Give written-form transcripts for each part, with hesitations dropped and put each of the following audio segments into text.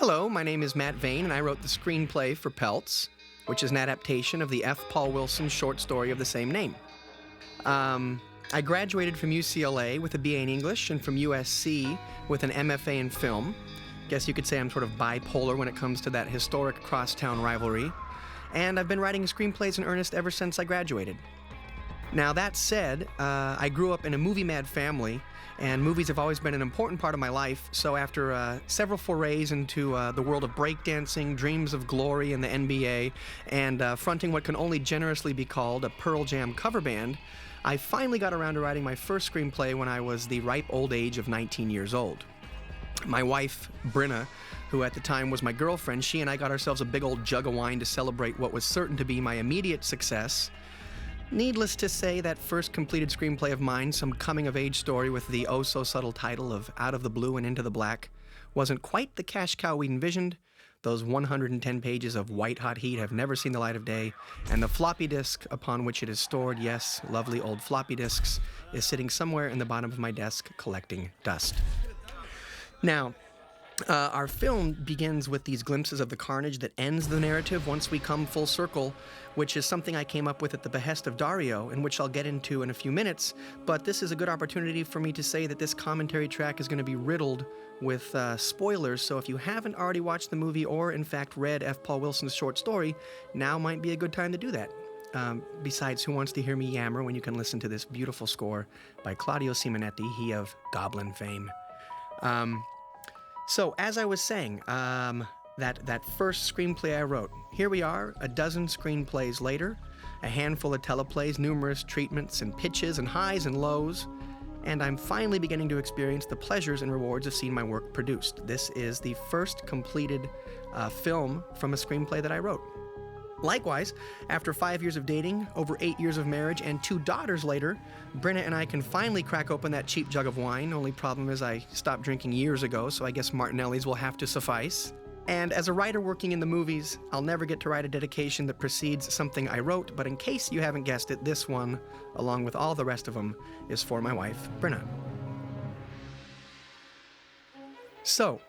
Hello, my name is Matt Vane, and I wrote the screenplay for Pelts, which is an adaptation of the F. Paul Wilson short story of the same name. I graduated from UCLA with a BA in English and from USC with an MFA in film. Guess you could say I'm sort of bipolar when it comes to that historic crosstown rivalry. And I've been writing screenplays in earnest ever since I graduated. Now, that said, I grew up in a movie-mad family, and movies have always been an important part of my life, so after several forays into the world of breakdancing, dreams of glory in the NBA, and fronting what can only generously be called a Pearl Jam cover band, I finally got around to writing my first screenplay when I was the ripe old age of 19 years old. My wife, Brenna, who at the time was my girlfriend, she and I got ourselves a big old jug of wine to celebrate what was certain to be my immediate success. Needless to say, that first completed screenplay of mine, some coming-of-age story with the oh-so-subtle title of Out of the Blue and Into the Black, wasn't quite the cash cow we'd envisioned. Those 110 pages of white-hot heat have never seen the light of day, and the floppy disk upon which it is stored, yes, lovely old floppy disks, is sitting somewhere in the bottom of my desk collecting dust. Now, our film begins with these glimpses of the carnage that ends the narrative once we come full circle, which is something I came up with at the behest of Dario, and which I'll get into in a few minutes, but this is a good opportunity for me to say that this commentary track is going to be riddled with spoilers, so if you haven't already watched the movie or, in fact, read F. Paul Wilson's short story, now might be a good time to do that. Besides, who wants to hear me yammer when you can listen to this beautiful score by Claudio Simonetti, he of Goblin fame. So, as I was saying, that first screenplay I wrote, here we are, a dozen screenplays later, a handful of teleplays, numerous treatments and pitches and highs and lows, and I'm finally beginning to experience the pleasures and rewards of seeing my work produced. This is the first completed film from a screenplay that I wrote. Likewise, after 5 years of dating, over 8 years of marriage, and 2 daughters later, Brenna and I can finally crack open that cheap jug of wine. Only problem is I stopped drinking years ago, so I guess Martinelli's will have to suffice. And as a writer working in the movies, I'll never get to write a dedication that precedes something I wrote, but in case you haven't guessed it, this one, along with all the rest of them, is for my wife, Brenna. So,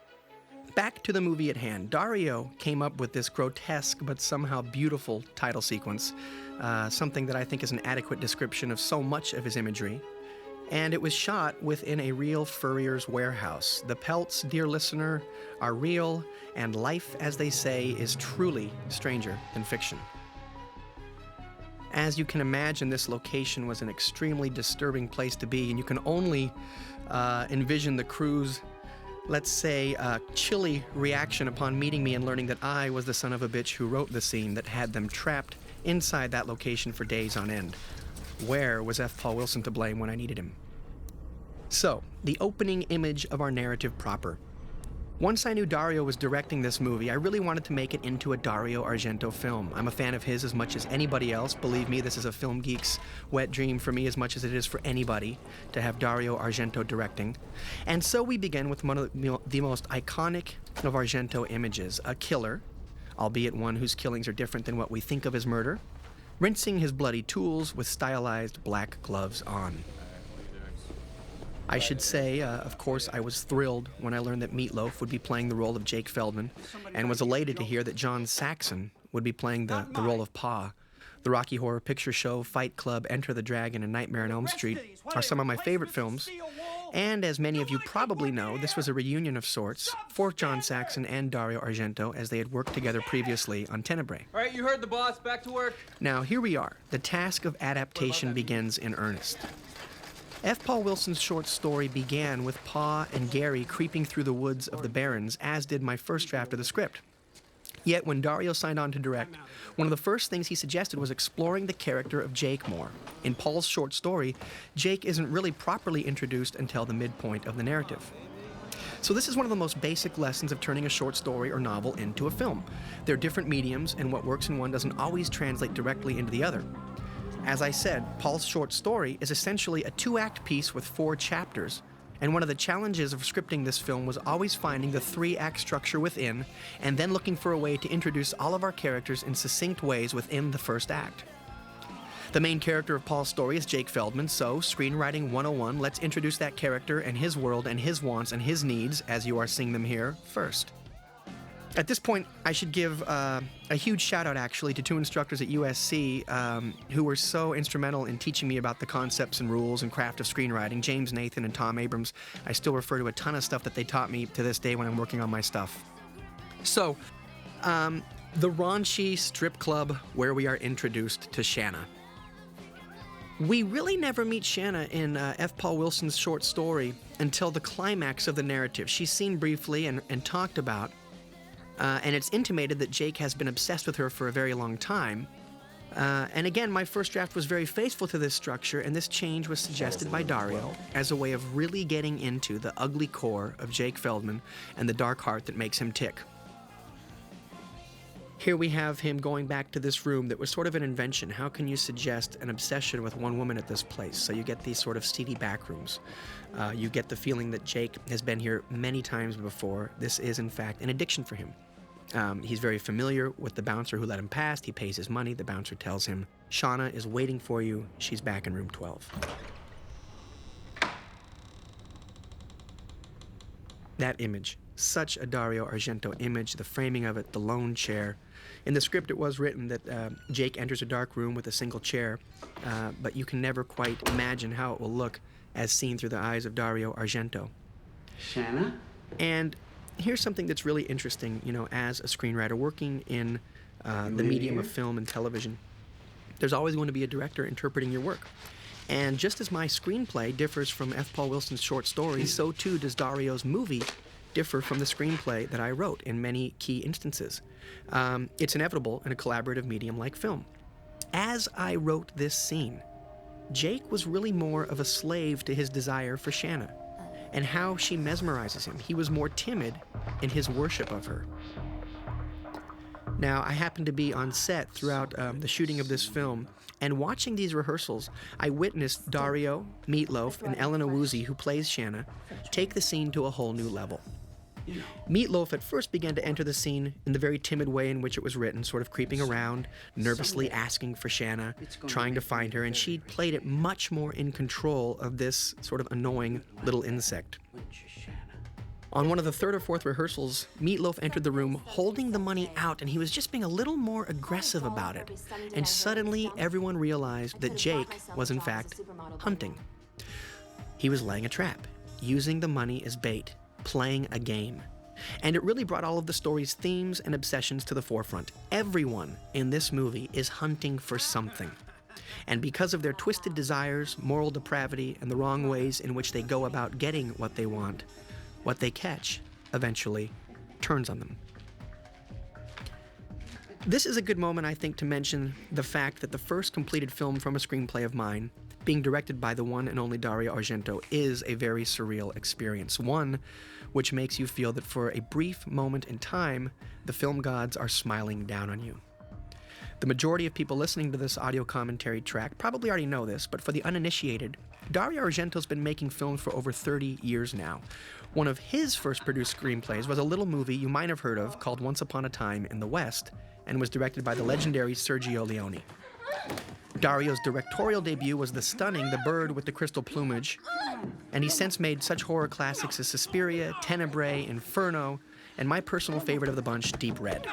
back to the movie at hand. Dario came up with this grotesque but somehow beautiful title sequence, something that I think is an adequate description of so much of his imagery. And it was shot within a real furrier's warehouse. The Pelts, dear listener, are real, and life, as they say, is truly stranger than fiction. As you can imagine, this location was an extremely disturbing place to be, and you can only envision the crew's, let's say, chilly reaction upon meeting me and learning that I was the son of a bitch who wrote the scene that had them trapped inside that location for days on end. Where was F. Paul Wilson to blame when I needed him? So, the opening image of our narrative proper. Once I knew Dario was directing this movie, I really wanted to make it into a Dario Argento film. I'm a fan of his as much as anybody else. Believe me, this is a film geek's wet dream for me as much as it is for anybody to have Dario Argento directing. And so we begin with one of the most iconic of Argento images, a killer, albeit one whose killings are different than what we think of as murder, rinsing his bloody tools with stylized black gloves on. I should say, of course, I was thrilled when I learned that Meatloaf would be playing the role of Jake Feldman, and was elated to hear that John Saxon would be playing the role of Pa. The Rocky Horror Picture Show, Fight Club, Enter the Dragon, and Nightmare on Elm Street are some of my favorite films, and as many of you probably know, this was a reunion of sorts for John Saxon and Dario Argento as they had worked together previously on Tenebrae. All right, you heard the boss. Back to work. Now, here we are. The task of adaptation begins in earnest. F. Paul Wilson's short story began with Pa and Gary creeping through the woods of the Barrens, as did my first draft of the script. Yet when Dario signed on to direct, one of the first things he suggested was exploring the character of Jake more. In Paul's short story, Jake isn't really properly introduced until the midpoint of the narrative. So this is one of the most basic lessons of turning a short story or novel into a film. They're different mediums, and what works in one doesn't always translate directly into the other. As I said, Paul's short story is essentially a 2-act piece with 4 chapters, and one of the challenges of scripting this film was always finding the 3-act structure within, and then looking for a way to introduce all of our characters in succinct ways within the first act. The main character of Paul's story is Jake Feldman, so Screenwriting 101, let's introduce that character and his world and his wants and his needs, as you are seeing them here, first. At this point, I should give a huge shout out actually to two instructors at USC who were so instrumental in teaching me about the concepts and rules and craft of screenwriting. James Nathan and Tom Abrams. I still refer to a ton of stuff that they taught me to this day when I'm working on my stuff. So, the raunchy strip club where we are introduced to Shanna. We really never meet Shanna in F. Paul Wilson's short story until the climax of the narrative. She's seen briefly and talked about. And it's intimated that Jake has been obsessed with her for a very long time. And again, my first draft was very faithful to this structure, and this change was suggested by Dario as a way of really getting into the ugly core of Jake Feldman and the dark heart that makes him tick. Here we have him going back to this room that was sort of an invention. How can you suggest an obsession with one woman at this place? So you get these sort of seedy back rooms. You get the feeling that Jake has been here many times before. This is, in fact, an addiction for him. He's very familiar with the bouncer who let him past. He pays his money. The bouncer tells him, Shauna is waiting for you. She's back in room 12. That image, such a Dario Argento image, the framing of it, the lone chair. In the script, it was written that Jake enters a dark room with a single chair, but you can never quite imagine how it will look as seen through the eyes of Dario Argento. Shanna? And here's something that's really interesting, you know, as a screenwriter working in the medium of film and television. There's always going to be a director interpreting your work. And just as my screenplay differs from F. Paul Wilson's short story, so too does Dario's movie differ from the screenplay that I wrote in many key instances. It's inevitable in a collaborative medium like film. As I wrote this scene, Jake was really more of a slave to his desire for Shanna and how she mesmerizes him. He was more timid in his worship of her. Now, I happened to be on set throughout the shooting of this film, and watching these rehearsals, I witnessed Dario, Meatloaf, and Elena Woozy, who plays Shanna, take the scene to a whole new level. Meatloaf at first began to enter the scene in the very timid way in which it was written, sort of creeping around, nervously asking for Shanna, trying to find her, and she played it much more in control of this sort of annoying little insect. On one of the third or fourth rehearsals, Meatloaf entered the room holding the money out, and he was just being a little more aggressive about it. And suddenly, everyone realized that Jake was in fact hunting. He was laying a trap, using the money as bait, playing a game. And it really brought all of the story's themes and obsessions to the forefront. Everyone in this movie is hunting for something. And because of their twisted desires, moral depravity, and the wrong ways in which they go about getting what they want, what they catch eventually turns on them. This is a good moment, I think, to mention the fact that the first completed film from a screenplay of mine, being directed by the one and only Dario Argento, is a very surreal experience. One which makes you feel that for a brief moment in time, the film gods are smiling down on you. The majority of people listening to this audio commentary track probably already know this, but for the uninitiated, Dario Argento's been making films for over 30 years now. One of his first produced screenplays was a little movie you might have heard of called Once Upon a Time in the West, and was directed by the legendary Sergio Leone. Dario's directorial debut was the stunning The Bird with the Crystal Plumage, and he's since made such horror classics as Suspiria, Tenebrae, Inferno, and my personal favorite of the bunch, Deep Red.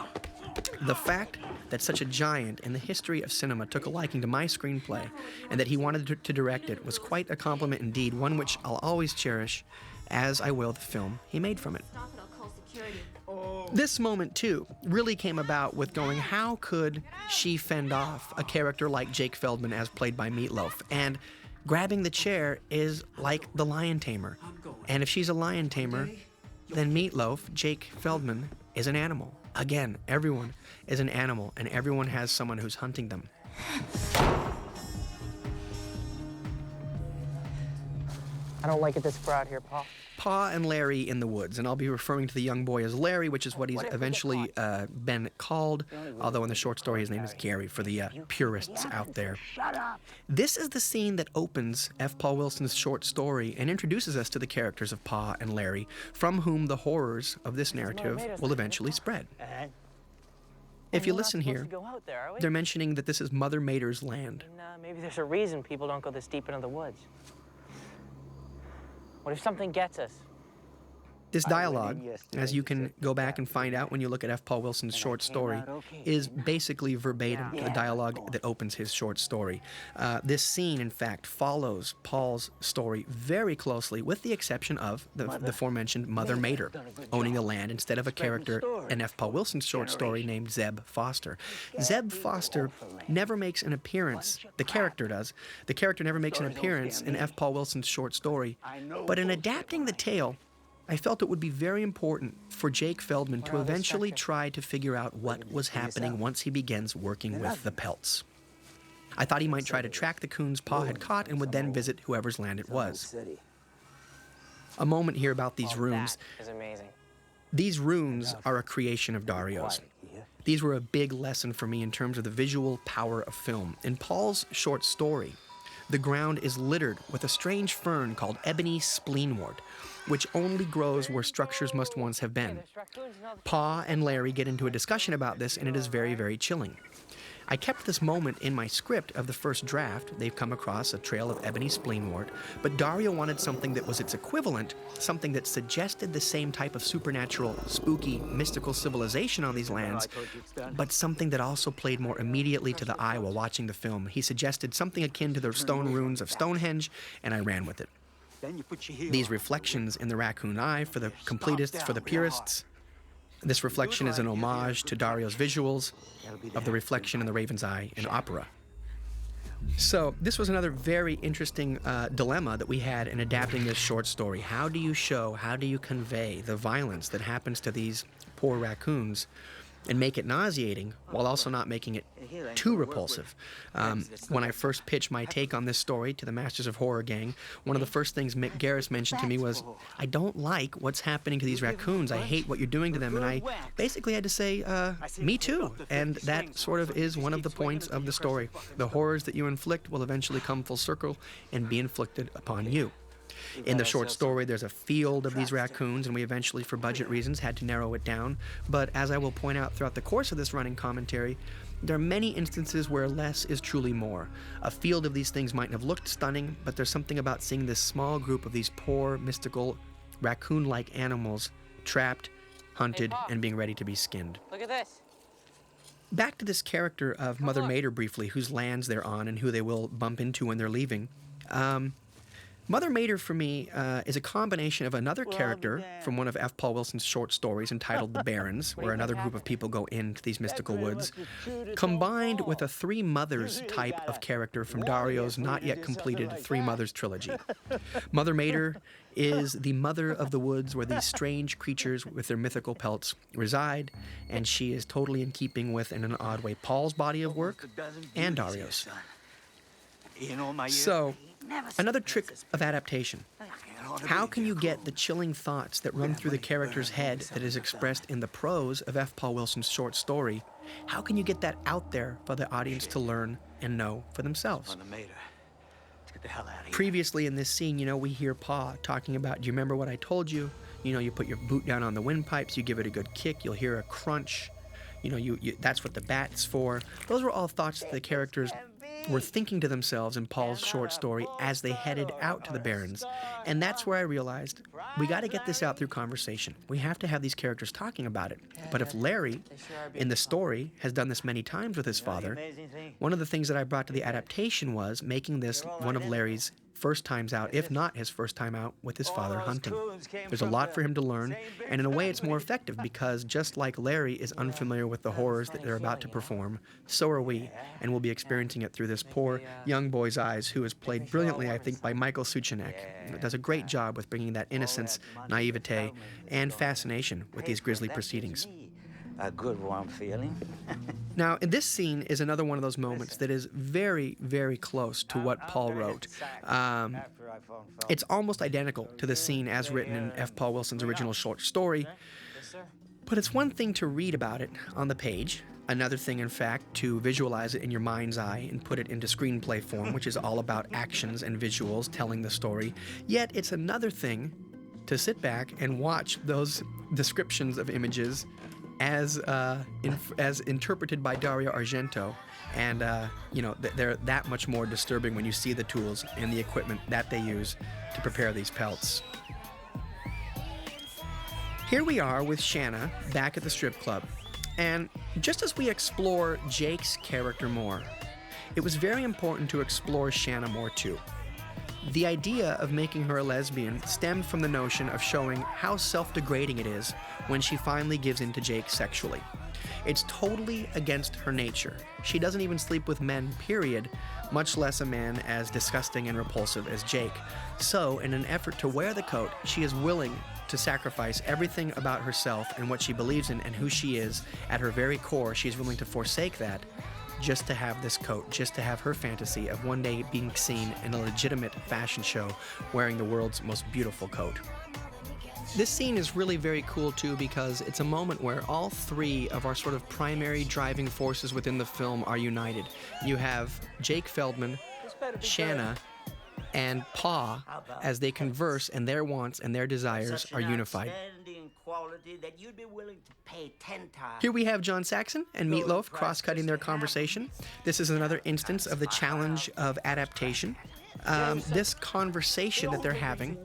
The fact that such a giant in the history of cinema took a liking to my screenplay and that he wanted to direct it was quite a compliment indeed, one which I'll always cherish, as I will the film he made from it. This moment, too, really came about with going, how could she fend off a character like Jake Feldman as played by Meatloaf? And grabbing the chair is like the lion tamer. And if she's a lion tamer, then Meatloaf, Jake Feldman, is an animal. Again, everyone is an animal, and everyone has someone who's hunting them. I don't like it this far out here, Pa. Pa and Larry in the woods, and I'll be referring to the young boy as Larry, which is what he's eventually been called, although in the short story his name is Gary for the purists out there. This is the scene that opens F. Paul Wilson's short story and introduces us to the characters of Pa and Larry, from whom the horrors of this narrative will eventually spread. If you listen here, they're mentioning that this is Mother Mater's land. Maybe there's a reason people don't go this deep into the woods. What if something gets us? This dialogue, as you can go back and find out when you look at F. Paul Wilson's short story, is basically verbatim to the dialogue that opens his short story. This scene, in fact, follows Paul's story very closely, with the exception of the aforementioned Mother Mater owning the land instead of a character in F. Paul Wilson's short story named Zeb Foster. Zeb Foster never makes an appearance. The character does. The character never makes an appearance in F. Paul Wilson's short story. But in adapting the tale, I felt it would be very important for Jake Feldman to eventually try to figure out what was happening once he begins working with the Pelts. I thought he might try to track the coons Pa had caught and would then visit whoever's land it was. A moment here about these runes. That is amazing. These runes are a creation of Dario's. These were a big lesson for me in terms of the visual power of film. In Paul's short story, the ground is littered with a strange fern called ebony spleenwort, which only grows where structures must once have been. Pa and Larry get into a discussion about this, and it is very, very chilling. I kept this moment in my script of the first draft. They've come across a trail of ebony spleenwort, but Dario wanted something that was its equivalent, something that suggested the same type of supernatural, spooky, mystical civilization on these lands, but something that also played more immediately to the eye while watching the film. He suggested something akin to the stone runes of Stonehenge, and I ran with it. These reflections in the raccoon eye for the completists, for the purists. This reflection is an homage to Dario's visuals of the reflection in the raven's eye in opera. So this was another very interesting dilemma that we had in adapting this short story. How do you show, how do you convey the violence that happens to these poor raccoons and make it nauseating while also not making it too repulsive? When I first pitched my take on this story to the Masters of Horror gang, one of the first things Mick Garris mentioned to me was, I don't like what's happening to these raccoons. I hate what you're doing to them. And I basically had to say, me too. And that sort of is one of the points of the story. The horrors that you inflict will eventually come full circle and be inflicted upon you. In the short story, there's a field of these raccoons, and we eventually, for budget reasons, had to narrow it down. But as I will point out throughout the course of this running commentary, there are many instances where less is truly more. A field of these things might have looked stunning, but there's something about seeing this small group of these poor, mystical, raccoon-like animals trapped, hunted, and being ready to be skinned. Look at this. Back to this character of Mother Mater briefly, whose lands they're on and who they will bump into when they're leaving. Mother Mater, for me, is a combination of another character from one of F. Paul Wilson's short stories entitled The Barrens, where another group of people go into these mystical woods, combined with a Three Mothers type of character from Dario's not yet completed Three Mothers trilogy. Mother Mater is the mother of the woods where these strange creatures with their mythical pelts reside, and she is totally in keeping with, in an odd way, Paul's body of work and Dario's. So, another trick of adaptation. How can you get the chilling thoughts that run through the character's head that is expressed in the prose of F. Paul Wilson's short story? How can you get that out there for the audience to learn and know for themselves? Previously in this scene, we hear Pa talking about, do you remember what I told you? You put your boot down on the windpipes, you give it a good kick, you'll hear a crunch. That's what the bat's for. Those were all thoughts that the characters were thinking to themselves in Paul's short story as they headed out to the Barrens. And that's where I realized we got to get this out through conversation. We have to have these characters talking about it. But if Larry, in the story, has done this many times with his father, one of the things that I brought to the adaptation was making this one of Larry's first times out, if not his first time out with his father hunting. There's a lot for him to learn, and in a way it's more effective because just like Larry is unfamiliar with the horrors that they're about to perform, so are we, and we'll be experiencing it through this poor young boy's eyes, who is played brilliantly, I think, by Michael Suchanek. Does a great job with bringing that innocence, naivete, and fascination with these grisly proceedings. A good warm feeling. Now, in this scene is another one of those moments that is very, very close to what Paul wrote. It's almost identical to the scene as written in F. Paul Wilson's original short story, but it's one thing to read about it on the page, another thing, in fact, to visualize it in your mind's eye and put it into screenplay form, which is all about actions and visuals telling the story. Yet it's another thing to sit back and watch those descriptions of images as interpreted by Dario Argento, and they're that much more disturbing when you see the tools and the equipment that they use to prepare these pelts. Here we are with Shanna back at the strip club, and just as we explore Jake's character more, it was very important to explore Shanna more too. The idea of making her a lesbian stemmed from the notion of showing how self-degrading it is when she finally gives in to Jake sexually. It's totally against her nature. She doesn't even sleep with men, period, much less a man as disgusting and repulsive as Jake. So, in an effort to wear the coat, she is willing to sacrifice everything about herself and what she believes in and who she is. At her very core, she's willing to forsake that just to have this coat, just to have her fantasy of one day being seen in a legitimate fashion show wearing the world's most beautiful coat. This scene is really very cool too because it's a moment where all three of our sort of primary driving forces within the film are united. You have Jake Feldman, Shanna, and Pa as they converse, and their wants and their desires are unified. Here we have John Saxon and Meatloaf cross-cutting their conversation. This is another instance of the challenge of adaptation. This conversation that they're having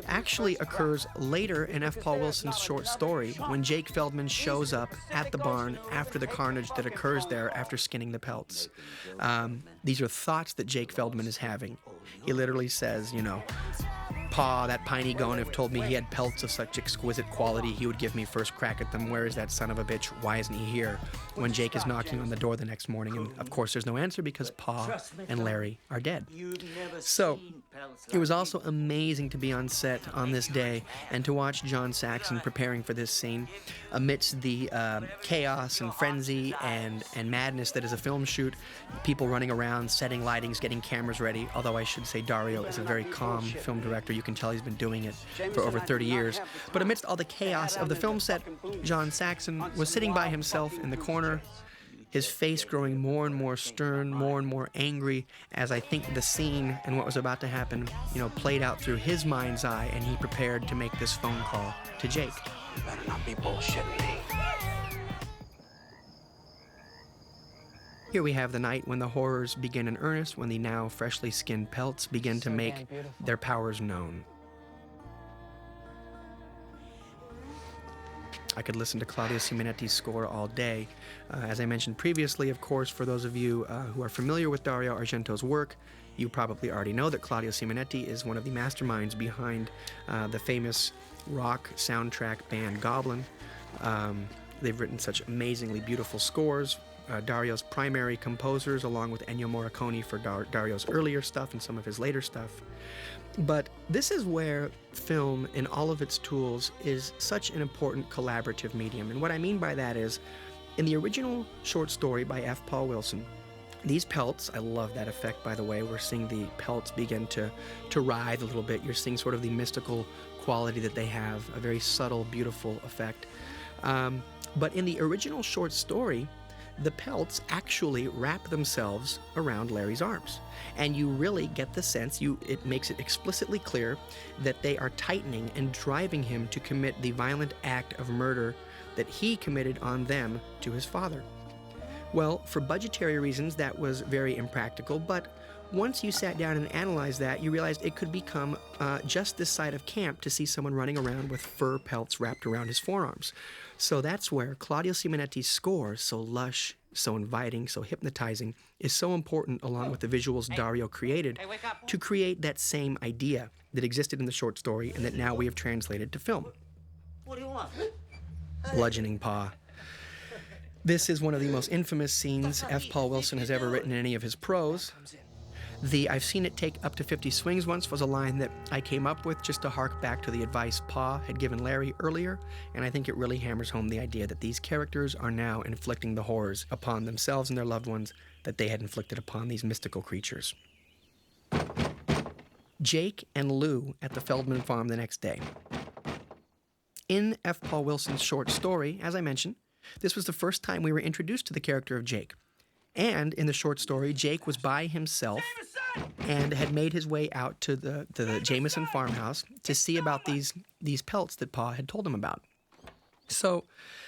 actually occurs later in F. Paul Wilson's short story when Jake Feldman shows up at the barn after the carnage that occurs there after skinning the Pelts. These are thoughts that Jake Feldman is having. He literally says, you know, Pa, that piney gonif, told me he had pelts of such exquisite quality he would give me first crack at them. Where is that son of a bitch? Why isn't he here? When Jake is knocking on the door the next morning, and of course there's no answer because Pa and Larry are dead. So, it was also amazing to be on set on this day and to watch John Saxon preparing for this scene amidst the chaos and frenzy and madness that is a film shoot. People running around, setting lightings, getting cameras ready. Although I should say Dario is a very calm film director. You can tell he's been doing it for over 30 years. But amidst all the chaos of the film set, John Saxon was sitting by himself in the corner, his face growing more and more stern, more and more angry as I think the scene and what was about to happen, you know, played out through his mind's eye, and he prepared to make this phone call to Jake. You better not be bullshitting me. Here we have the night when the horrors begin in earnest, when the now freshly skinned Pelts begin to make their powers known. I could listen to Claudio Simonetti's score all day. As I mentioned previously, of course, for those of you who are familiar with Dario Argento's work, you probably already know that Claudio Simonetti is one of the masterminds behind the famous rock soundtrack band Goblin. They've written such amazingly beautiful scores. Dario's primary composers, along with Ennio Morricone for Dario's earlier stuff and some of his later stuff. But this is where film, in all of its tools, is such an important collaborative medium. And what I mean by that is, in the original short story by F. Paul Wilson, these Pelts, I love that effect, by the way. We're seeing the Pelts begin to writhe a little bit. You're seeing sort of the mystical quality that they have, a very subtle, beautiful effect. But in the original short story, the Pelts actually wrap themselves around Larry's arms. And you really get the sense, it makes it explicitly clear that they are tightening and driving him to commit the violent act of murder that he committed on them to his father. Well, for budgetary reasons, that was very impractical, but once you sat down and analyzed that, you realized it could become just this side of camp to see someone running around with fur pelts wrapped around his forearms. So that's where Claudio Simonetti's score, so lush, so inviting, so hypnotizing, is so important, along with the visuals Dario created, to create that same idea that existed in the short story and that now we have translated to film. What do you want? Bludgeoning Pa. This is one of the most infamous scenes F. Paul Wilson has ever written in any of his prose. The "I've seen it take up to 50 swings once" was a line that I came up with just to hark back to the advice Pa had given Larry earlier, and I think it really hammers home the idea that these characters are now inflicting the horrors upon themselves and their loved ones that they had inflicted upon these mystical creatures. Jake and Lou at the Feldman farm the next day. In F. Paul Wilson's short story, as I mentioned, this was the first time we were introduced to the character of Jake. And in the short story, Jake was by himself and had made his way out to the Jameson farmhouse to see about these pelts that Pa had told him about. So,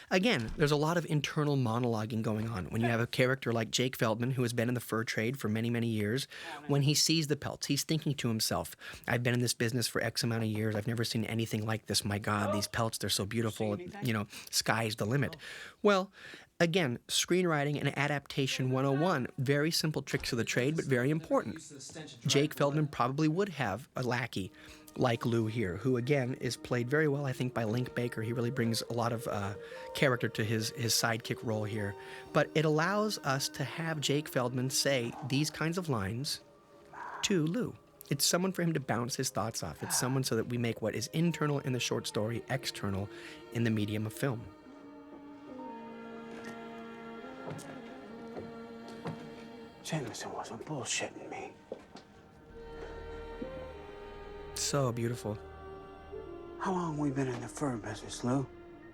again, there's a lot of internal monologuing going on when you have a character like Jake Feldman, who has been in the fur trade for many, many years. When he sees the pelts, he's thinking to himself, I've been in this business for X amount of years. I've never seen anything like this. My God, these pelts, they're so beautiful. You know, sky's the limit. Well, again, screenwriting and adaptation 101, very simple tricks of the trade, but very important. Jake Feldman probably would have a lackey like Lou here, who again is played very well, I think, by Link Baker. He really brings a lot of character to his sidekick role here. But it allows us to have Jake Feldman say these kinds of lines to Lou. It's someone for him to bounce his thoughts off. It's someone so that we make what is internal in the short story external in the medium of film. Jameson wasn't bullshitting me. So beautiful. How long we been in the fur business, Lou?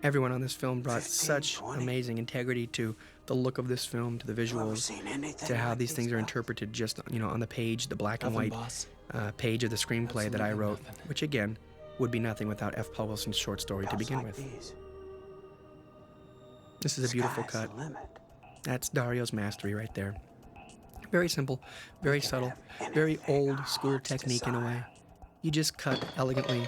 Everyone on this film brought 15, such 20. amazing integrity to the look of this film, to the You ever visuals, seen anything to how like these things are guys? interpreted just, you know, on the page, the black and Nothing, white boss. page of the screenplay that I Absolutely wrote, nothing. which again would be nothing without F. Paul Wilson's short story to Pelts begin like with. these. This is a beautiful Sky's cut. the limit. That's Dario's mastery right there. Very simple, very subtle, have very anything old our school hearts technique in a way. desire. You just cut elegantly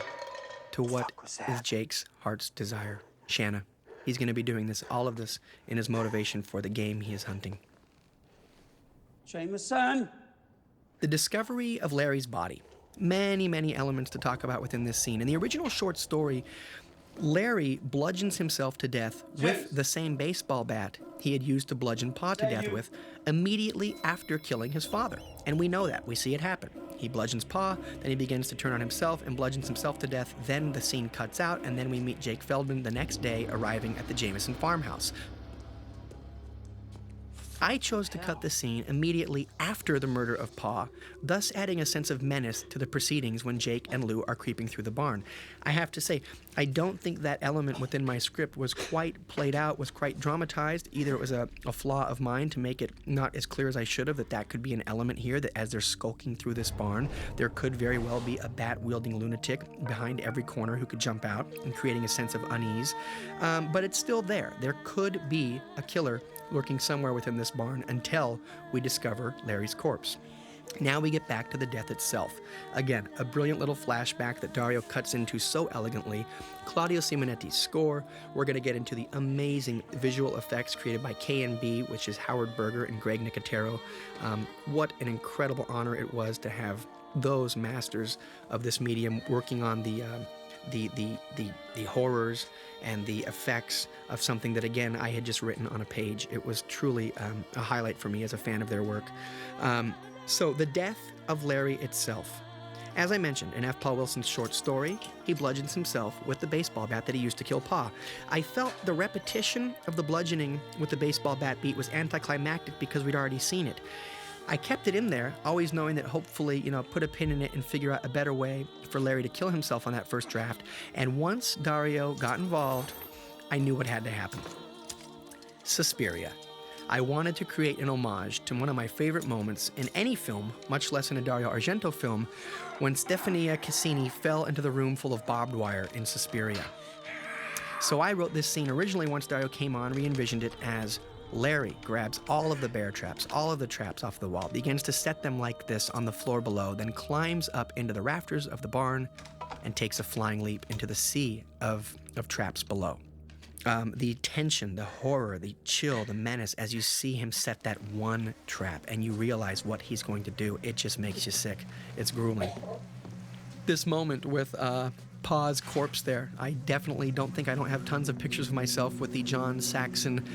to what Fuck was is that? Jake's heart's desire. Shanna. He's going to be doing this, all of this, in his motivation for the game he is hunting. Jameson! The discovery of Larry's body. Many, many elements to talk about within this scene. In the original short story, Larry bludgeons himself to death with the same baseball bat he had used to bludgeon Pa to death with immediately after killing his father. And we know that. We see it happen. He bludgeons Pa, then he begins to turn on himself and bludgeons himself to death. Then the scene cuts out, and then we meet Jake Feldman the next day arriving at the Jameson farmhouse. I chose to cut the scene immediately after the murder of Pa, thus adding a sense of menace to the proceedings when Jake and Lou are creeping through the barn. I have to say, I don't think that element within my script was quite played out, was quite dramatized. Either it was a flaw of mine to make it not as clear as I should have, that could be an element here, that as they're skulking through this barn, there could very well be a bat-wielding lunatic behind every corner who could jump out and creating a sense of unease. But it's still there. There could be a killer lurking somewhere within this barn until we discover Larry's corpse. Now we get back to the death itself. Again, a brilliant little flashback that Dario cuts into so elegantly. Claudio Simonetti's score. We're going to get into the amazing visual effects created by K&B, which is Howard Berger and Greg Nicotero. What an incredible honor it was to have those masters of this medium working on the horrors and the effects of something that, again, I had just written on a page. It was truly a highlight for me as a fan of their work. So the death of Larry itself. As I mentioned, in F. Paul Wilson's short story, he bludgeons himself with the baseball bat that he used to kill Pa. I felt the repetition of the bludgeoning with the baseball bat beat was anticlimactic because we'd already seen it. I kept it in there, always knowing that hopefully, put a pin in it and figure out a better way for Larry to kill himself on that first draft. And once Dario got involved, I knew what had to happen. Suspiria. I wanted to create an homage to one of my favorite moments in any film, much less in a Dario Argento film, when Stefania Cassini fell into the room full of barbed wire in Suspiria. So I wrote this scene originally once Dario came on, re-envisioned it as Larry grabs all of the bear traps, all of the traps off the wall, begins to set them like this on the floor below, then climbs up into the rafters of the barn and takes a flying leap into the sea of traps below. The tension, the horror, the chill, the menace, as you see him set that one trap and you realize what he's going to do, it just makes you sick. It's grueling. This moment with Pa's corpse there, I definitely don't have tons of pictures of myself with the John Saxon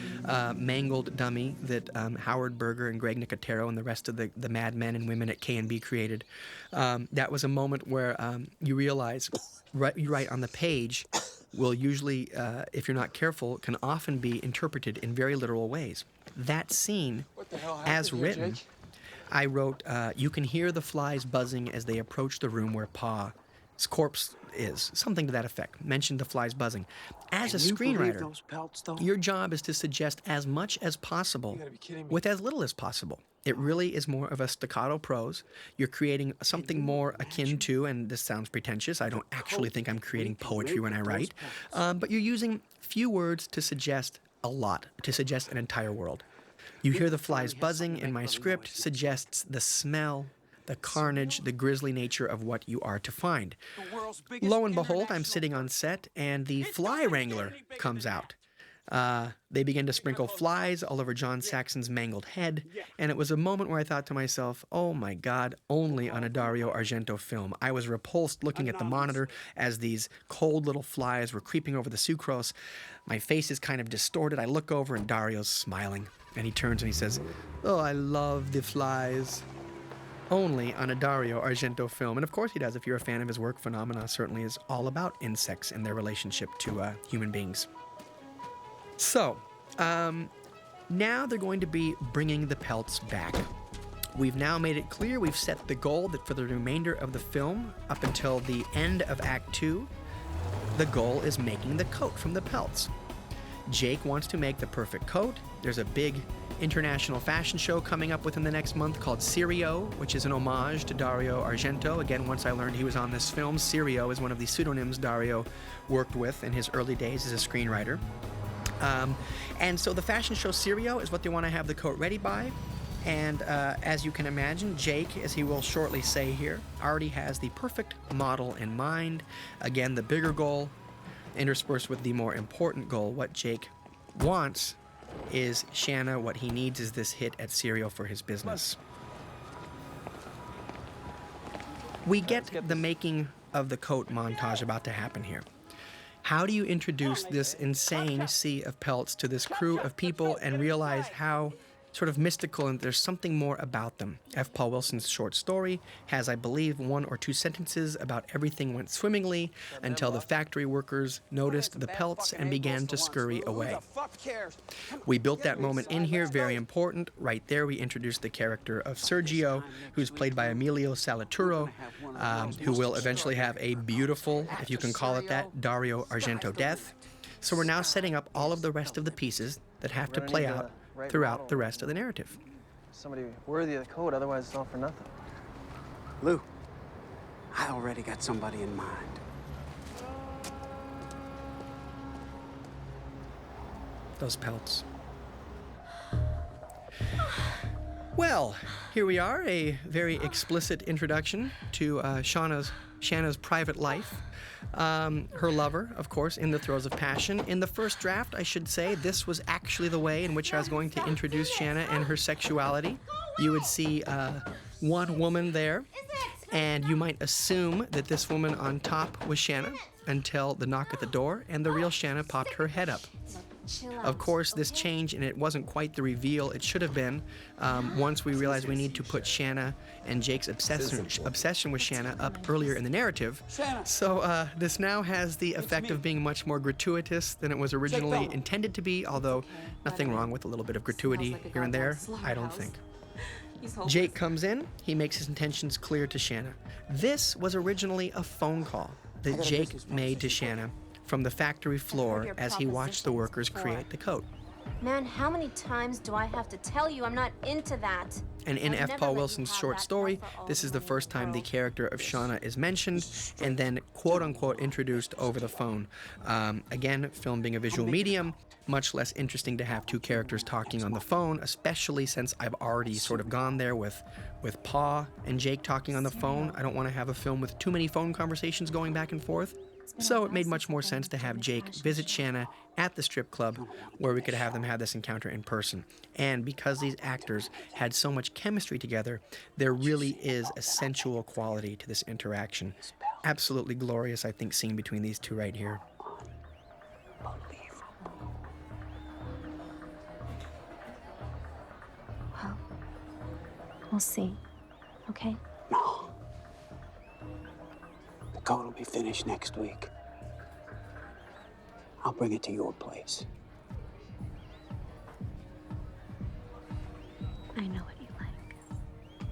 mangled dummy that Howard Berger and Greg Nicotero and the rest of the madmen and women at K&B created. That was a moment where you realize, you write on the page, will usually, if you're not careful, can often be interpreted in very literal ways. That scene, as written, I wrote, you can hear the flies buzzing as they approach the room where Pa corpse is, something to that effect. Mentioned the flies buzzing. As a Can you believe screenwriter, those Pelts, though? your job is to suggest as much as possible with as little as possible. It really is more of a staccato prose. You're creating something more akin to, and this sounds pretentious, I don't actually think I'm creating poetry when I write, but you're using few words to suggest a lot, to suggest an entire world. You hear the flies buzzing in my script suggests the smell, the carnage, the grisly nature of what you are to find. Lo and behold, I'm sitting on set, and the fly wrangler comes out. They begin to sprinkle flies all over John Saxon's mangled head, and it was a moment where I thought to myself, oh my God, only on a Dario Argento film. I was repulsed looking at the monitor as these cold little flies were creeping over the sucrose. My face is kind of distorted. I look over and Dario's smiling, and he turns and he says, oh, I love the flies. Only on a Dario Argento film. And of course he does. If you're a fan of his work, Phenomena certainly is all about insects and their relationship to human beings. So, now they're going to be bringing the Pelts back. We've now made it clear, we've set the goal that for the remainder of the film, up until the end of Act 2, the goal is making the coat from the Pelts. Jake wants to make the perfect coat. There's a big international fashion show coming up within the next month called Sirio, which is an homage to Dario Argento. Again, once I learned he was on this film, Sirio is one of the pseudonyms Dario worked with in his early days as a screenwriter. And so the fashion show Sirio is what they want to have the coat ready by. And as you can imagine, Jake, as he will shortly say here, already has the perfect model in mind. Again, the bigger goal, interspersed with the more important goal. What Jake wants is Shanna. What he needs is this hit at Sirio for his business. We get the making of the coat montage about to happen here. How do you introduce this insane sea of pelts to this crew of people and realize how sort of mystical and there's something more about them? F. Paul Wilson's short story has, I believe, 1 or 2 sentences about everything went swimmingly until the factory workers noticed the pelts and began to scurry away. We built that moment in here, very important. Right there, we introduced the character of Sergio, who's played by Emilio Salituro, who will eventually have a beautiful, if you can call it that, Dario Argento death. So we're now setting up all of the rest of the pieces that have to play out throughout the rest of the narrative. Somebody worthy of the code, otherwise it's all for nothing. Lou, I already got somebody in mind. Those pelts. Well, here we are, a very explicit introduction to Shanna's private life. Her lover, of course, in the throes of passion. In the first draft, I should say, this was actually the way in which I was going to introduce Shanna and her sexuality. You would see one woman there, and you might assume that this woman on top was Shanna until the knock at the door, and the real Shanna popped her head up. Of course, this changed, and it wasn't quite the reveal it should have been once we realized we need to put Shanna and Jake's obsession with Shanna up earlier in the narrative. So this now has the effect of being much more gratuitous than it was originally intended to be, although nothing wrong with a little bit of gratuity here and there, I don't think. Jake comes in, he makes his intentions clear to Shanna. This was originally a phone call that Jake made to Shanna from the factory floor as he watched the workers create the coat. Man, how many times do I have to tell you I'm not into that? And in F. Paul Wilson's short story, this is the first time the character of Shauna is mentioned and then quote-unquote introduced over the phone. Again, film being a visual medium, much less interesting to have 2 characters talking on the phone, especially since I've already sort of gone there with Pa and Jake talking on the phone. I don't want to have a film with too many phone conversations going back and forth. So it made much more sense to have Jake visit Shanna at the strip club where we could have them have this encounter in person. And because these actors had so much chemistry together, there really is a sensual quality to this interaction. Absolutely glorious, I think, scene between these 2 right here. Well, we'll see, okay? No. The coat will be finished next week. I'll bring it to your place. I know what you like.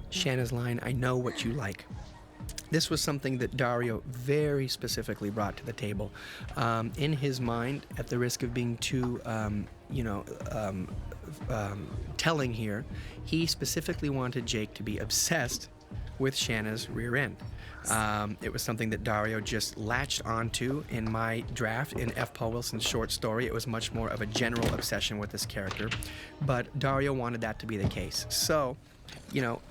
Shanna's line, I know what you like. This was something that Dario very specifically brought to the table. In his mind, at the risk of being too, telling here, he specifically wanted Jake to be obsessed with Shanna's rear end. It was something that Dario just latched onto in my draft in F. Paul Wilson's short story. It was much more of a general obsession with this character, but Dario wanted that to be the case. So,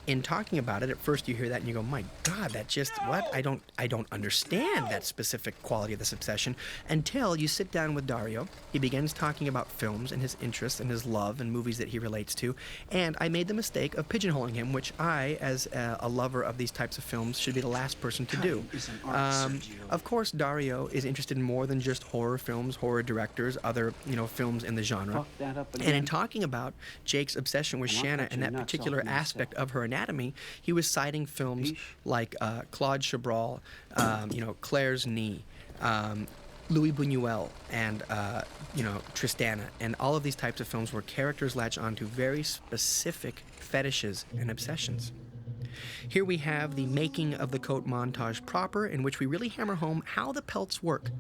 in talking about it, at first you hear that and you go, my God, that just, what? I don't understand that specific quality of this obsession, until you sit down with Dario. He begins talking about films and his interests and his love and movies that he relates to, and I made the mistake of pigeonholing him, which I, as a lover of these types of films, should be the last person to do. Of course, Dario is interested in more than just horror films, horror directors, other, films in the genre. And in talking about Jake's obsession with Shanna and that particular aspect of her anatomy, he was citing films like Claude Chabrol, Claire's Knee, Louis Buñuel, and Tristana, and all of these types of films where characters latch onto very specific fetishes and obsessions. Here we have the making of the coat montage proper, in which we really hammer home how the Pelts work.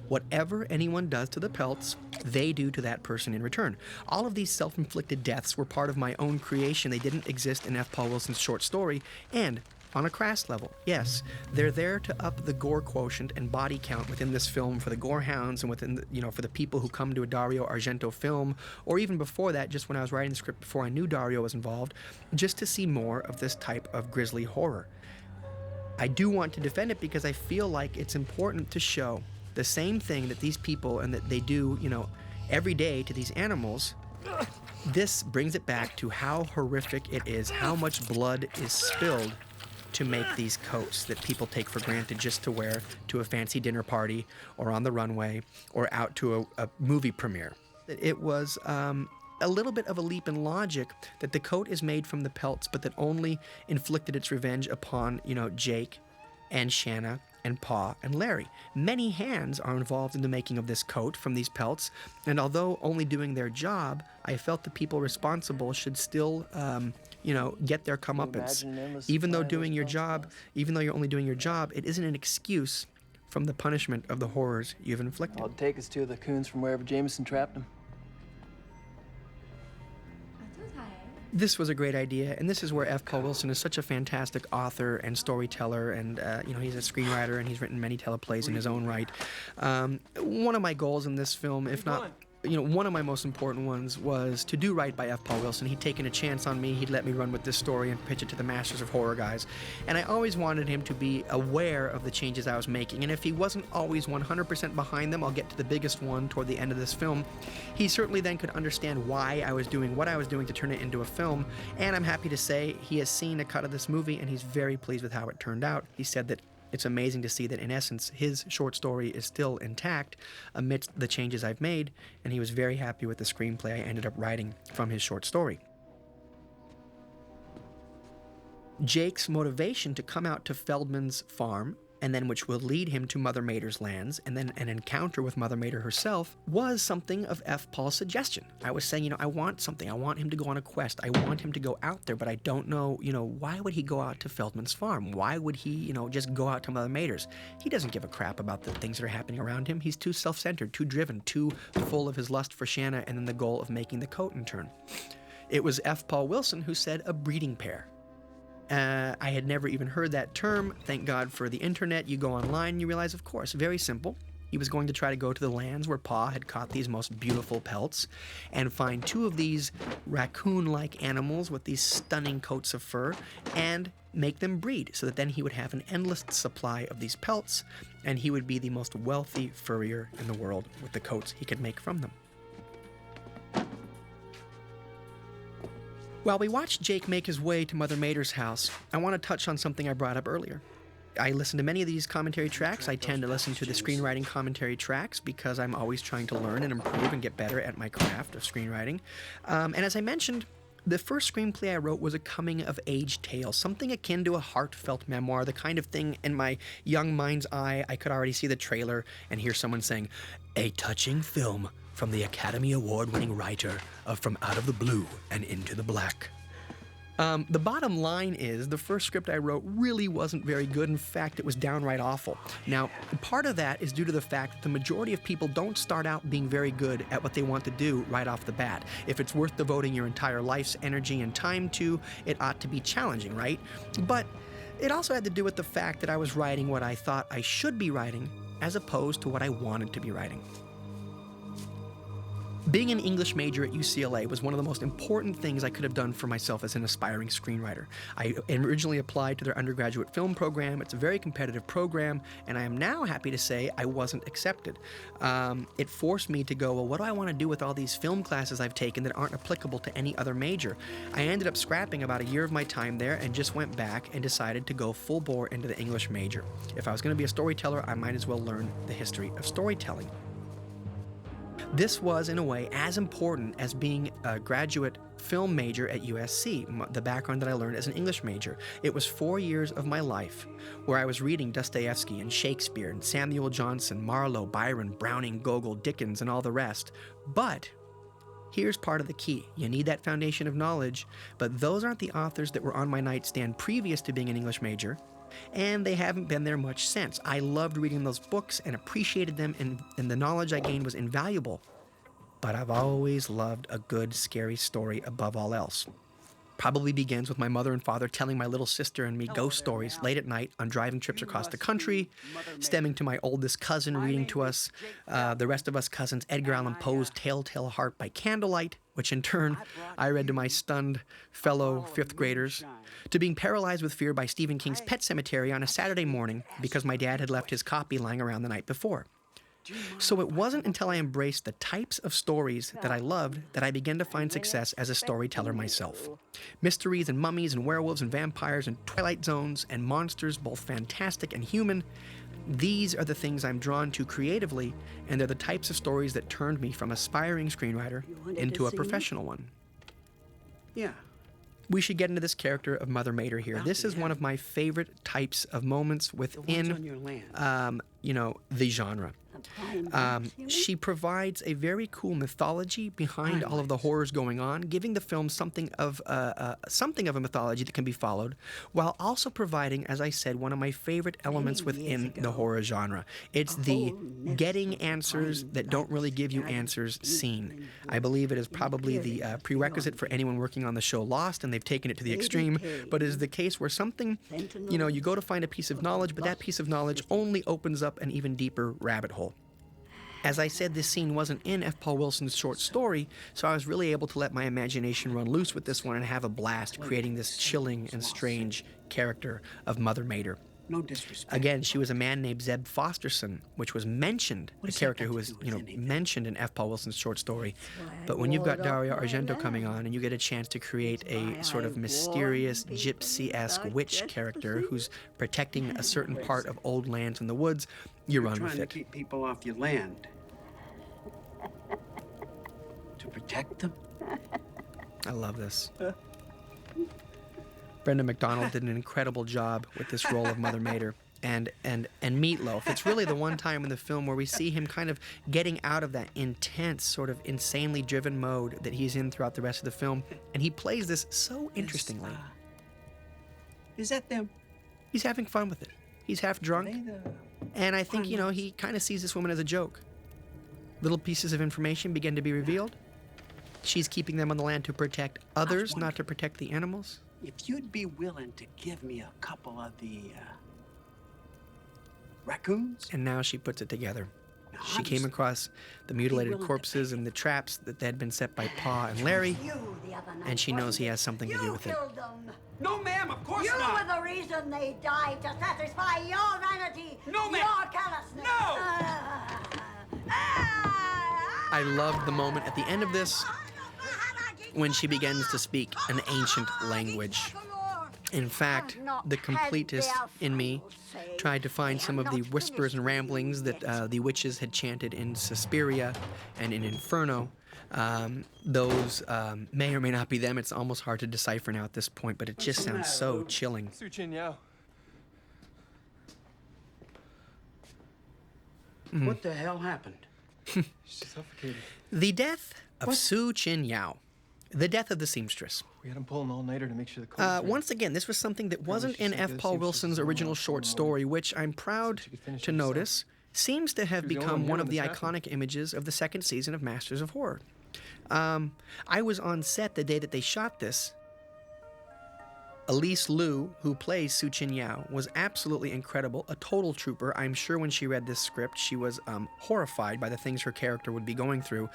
Whatever anyone does to the Pelts, they do to that person in return. All of these self-inflicted deaths were part of my own creation. They didn't exist in F. Paul Wilson's short story, and on a crass level, yes, they're there to up the gore quotient and body count within this film for the gore hounds and within for the people who come to a Dario Argento film, or even before that, just when I was writing the script before I knew Dario was involved, just to see more of this type of grisly horror. I do want to defend it because I feel like it's important to show the same thing that these people and that they do, every day to these animals. This brings it back to how horrific it is, how much blood is spilled to make these coats that people take for granted just to wear to a fancy dinner party or on the runway or out to a movie premiere. It was a little bit of a leap in logic that the coat is made from the Pelts, but that only inflicted its revenge upon, Jake and Shanna and Pa and Larry. Many hands are involved in the making of this coat from these Pelts, and although only doing their job, I felt the people responsible should still get their comeuppance. Even though you're only doing your job, it isn't an excuse from the punishment of the horrors you've inflicted. All it'd take is two of the coons from wherever Jameson trapped them. This was a great idea, and this is where F. Paul Wilson is such a fantastic author and storyteller, and he's a screenwriter, and he's written many teleplays in his own right. One of my goals in this film, if not one of my most important ones, was to do right by F. Paul Wilson. He'd taken a chance on me. He'd let me run with this story and pitch it to the Masters of Horror guys. And I always wanted him to be aware of the changes I was making. And if he wasn't always 100% behind them, I'll get to the biggest one toward the end of this film, he certainly then could understand why I was doing what I was doing to turn it into a film. And I'm happy to say he has seen a cut of this movie, and he's very pleased with how it turned out. He said that it's amazing to see that, in essence, his short story is still intact amidst the changes I've made, and he was very happy with the screenplay I ended up writing from his short story. Jake's motivation to come out to Feldman's farm, and then which will lead him to Mother Mater's lands, and then an encounter with Mother Mater herself, was something of F. Paul's suggestion. I was saying, I want something. I want him to go on a quest. I want him to go out there, but I don't know, why would he go out to Feldman's farm? Why would he, just go out to Mother Mater's? He doesn't give a crap about the things that are happening around him. He's too self-centered, too driven, too full of his lust for Shanna and then the goal of making the coat in turn. It was F. Paul Wilson who said a breeding pair. I had never even heard that term. Thank God for the internet. You go online and you realize, of course, very simple. He was going to try to go to the lands where Pa had caught these most beautiful pelts and find two of these raccoon-like animals with these stunning coats of fur and make them breed so that then he would have an endless supply of these pelts and he would be the most wealthy furrier in the world with the coats he could make from them. While we watch Jake make his way to Mother Mater's house, I want to touch on something I brought up earlier. I listen to many of these commentary tracks. I tend to listen to the screenwriting commentary tracks because I'm always trying to learn and improve and get better at my craft of screenwriting. And as I mentioned, the first screenplay I wrote was a coming-of-age tale, something akin to a heartfelt memoir, the kind of thing in my young mind's eye I could already see the trailer and hear someone saying, "A touching film from the Academy Award-winning writer of From Out of the Blue and Into the Black." The bottom line is the first script I wrote really wasn't very good. In fact, it was downright awful. Now, part of that is due to the fact that the majority of people don't start out being very good at what they want to do right off the bat. If it's worth devoting your entire life's energy and time to, it ought to be challenging, right? But it also had to do with the fact that I was writing what I thought I should be writing as opposed to what I wanted to be writing. Being an English major at UCLA was one of the most important things I could have done for myself as an aspiring screenwriter. I originally applied to their undergraduate film program. It's a very competitive program, and I am now happy to say I wasn't accepted. It forced me to go, well, what do I want to do with all these film classes I've taken that aren't applicable to any other major? I ended up scrapping about a year of my time there and just went back and decided to go full bore into the English major. If I was going to be a storyteller, I might as well learn the history of storytelling. This was, in a way, as important as being a graduate film major at USC, the background that I learned as an English major. It was 4 years of my life where I was reading Dostoevsky and Shakespeare and Samuel Johnson, Marlowe, Byron, Browning, Gogol, Dickens, and all the rest. But here's part of the key. You need that foundation of knowledge, but those aren't the authors that were on my nightstand previous to being an English major, and they haven't been there much since. I loved reading those books and appreciated them, and the knowledge I gained was invaluable. But I've always loved a good, scary story above all else. Probably begins with my mother and father telling my little sister and me ghost stories late at night on driving trips across the country, stemming to my oldest cousin reading to us, the rest of us cousins, Edgar Allan Poe's Telltale Heart by candlelight, which in turn I read to my stunned fellow fifth graders, to being paralyzed with fear by Stephen King's Pet Sematary on a Saturday morning because my dad had left his copy lying around the night before. So it wasn't until I embraced the types of stories that I loved that I began to find success as a storyteller myself. Mysteries and mummies and werewolves and vampires and twilight zones and monsters, both fantastic and human. These are the things I'm drawn to creatively, and they're the types of stories that turned me from aspiring screenwriter into a professional one. Yeah. We should get into this character of Mother Mater here. This is one of my favorite types of moments within, the genre. She provides a very cool mythology behind all of the horrors going on, giving the film something of a mythology that can be followed, while also providing, as I said, one of my favorite elements within the horror genre. It's the getting answers that don't really give you answers scene. I believe it is probably the prerequisite for anyone working on the show Lost, and they've taken it to the extreme, but it is the case where something, you go to find a piece of knowledge, but that piece of knowledge only opens up an even deeper rabbit hole. As I said, this scene wasn't in F. Paul Wilson's short story, so I was really able to let my imagination run loose with this one and have a blast creating this chilling and strange character of Mother Mater. No disrespect. Again, she was a man named Zeb Fosterson, which was mentioned, a character who was, mentioned in F. Paul Wilson's short story. But when you've got Dario Argento coming on and you get a chance to create a sort of mysterious, gypsy-esque witch character who's protecting a certain part of old lands in the woods, you run with Trying to it. keep people off your land. To protect them? I love this. Brenda McDonald did an incredible job with this role of Mother Mater. And Meatloaf. It's really the one time in the film where we see him kind of getting out of that intense, sort of insanely driven mode that he's in throughout the rest of the film. And he plays this so interestingly. Is that them? He's having fun with it. He's half drunk. They the And I think, he kind of sees this woman as a joke. Little pieces of information begin to be revealed. She's keeping them on the land to protect others, not to protect the animals. If you'd be willing to give me a couple of the raccoons? And now she puts it together. Now, She came across the mutilated corpses and the traps that had been set by Pa and Larry, and she knows he has something to do with it. No, ma'am, of course You not. were the reason they died, to satisfy your vanity, No, ma'am. your callousness. No! I loved the moment at the end of this when she begins to speak an ancient language. In fact, the completist in me tried to find some of the whispers and ramblings that the witches had chanted in Suspiria and in Inferno. Those may or may not be them. It's almost hard to decipher now at this point, but it just sounds so chilling. Su Chin Yao. What the hell happened? She suffocated. The death of Su Chin Yao. The death of the seamstress. We had him pull an all-nighter to make sure the codes were- Once again, this was something that wasn't she in said F. the Paul seamstress Wilson's was original on short the story, which I'm proud she could finish to it herself. notice seems to have She was the only become one one here of when the this happened. iconic images of the second season of Masters of Horror. I was on set the day that they shot this. Elise Liu, who plays Su Chin Yao, was absolutely incredible, a total trooper. I'm sure when she read this script, she was horrified by the things her character would be going through.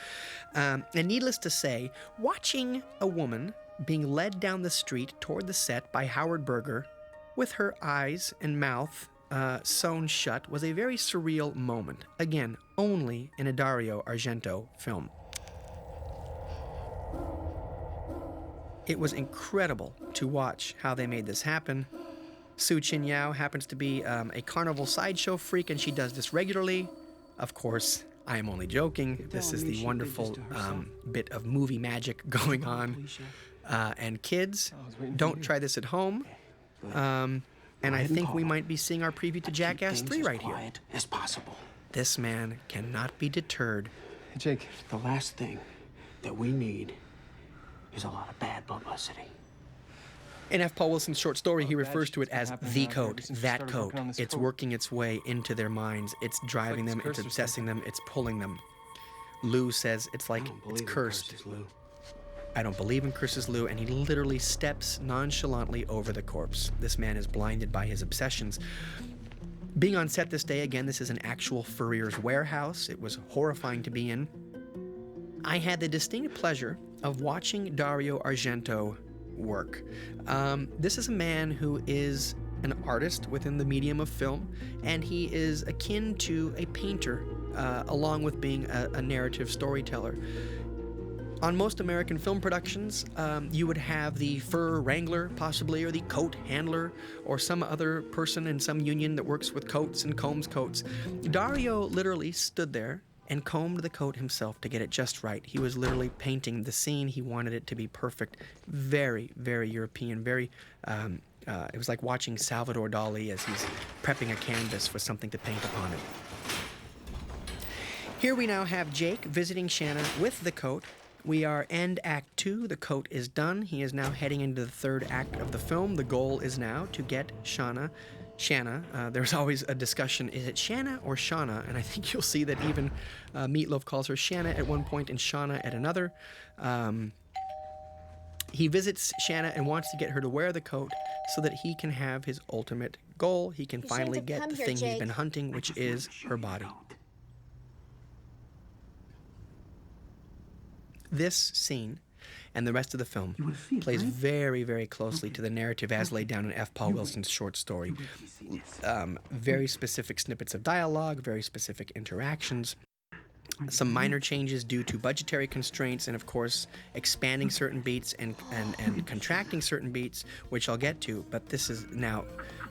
And needless to say, watching a woman being led down the street toward the set by Howard Berger with her eyes and mouth sewn shut was a very surreal moment. Again, only in a Dario Argento film. It was incredible to watch how they made this happen. Su Chin Yao happens to be a carnival sideshow freak, and she does this regularly. Of course, I am only joking. This is the wonderful bit of movie magic going on. And kids, don't try this at home. And I think we might be seeing our preview to Jackass 3 right here. Quiet as possible. This man cannot be deterred. Hey, Jake. The last thing that we need is a lot of bad publicity. In F. Paul Wilson's short story, he bad refers to it shit's been as happening the around here code, ever since we that started code. working on this It's code. working its way into their minds. It's driving it's them, it's cursed or obsessing something. them, it's pulling them. Lou says it's like I don't it's believe in cursed. curses, Lou. I don't believe in curses, Lou, and he literally steps nonchalantly over the corpse. This man is blinded by his obsessions. Being on set this day, again, this is an actual furrier's warehouse. It was horrifying to be in. I had the distinct pleasure of watching Dario Argento work. This is a man who is an artist within the medium of film, and he is akin to a painter, along with being a narrative storyteller. On most American film productions, you would have the fur wrangler, possibly, or the coat handler, or some other person in some union that works with coats and combs coats. Dario literally stood there and combed the coat himself to get it just right. He was literally painting the scene. He wanted it to be perfect. Very, very European. Very. It was like watching Salvador Dali as he's prepping a canvas for something to paint upon it. Here we now have Jake visiting Shanna with the coat. We are end Act 2. The coat is done. He is now heading into the third act of the film. The goal is now to get Shanna. There's always a discussion, is it Shanna or Shauna? And I think you'll see that even Meatloaf calls her Shanna at one point and Shauna at another. He visits Shanna and wants to get her to wear the coat so that he can have his ultimate goal. He can shouldn't finally have get come the here, thing he's Jake. been hunting, which is her body. This scene and the rest of the film plays very, very closely to the narrative as laid down in F. Paul Wilson's short story. Very specific snippets of dialogue, very specific interactions, some minor changes due to budgetary constraints, and of course expanding certain beats and contracting certain beats, which I'll get to. But this is now,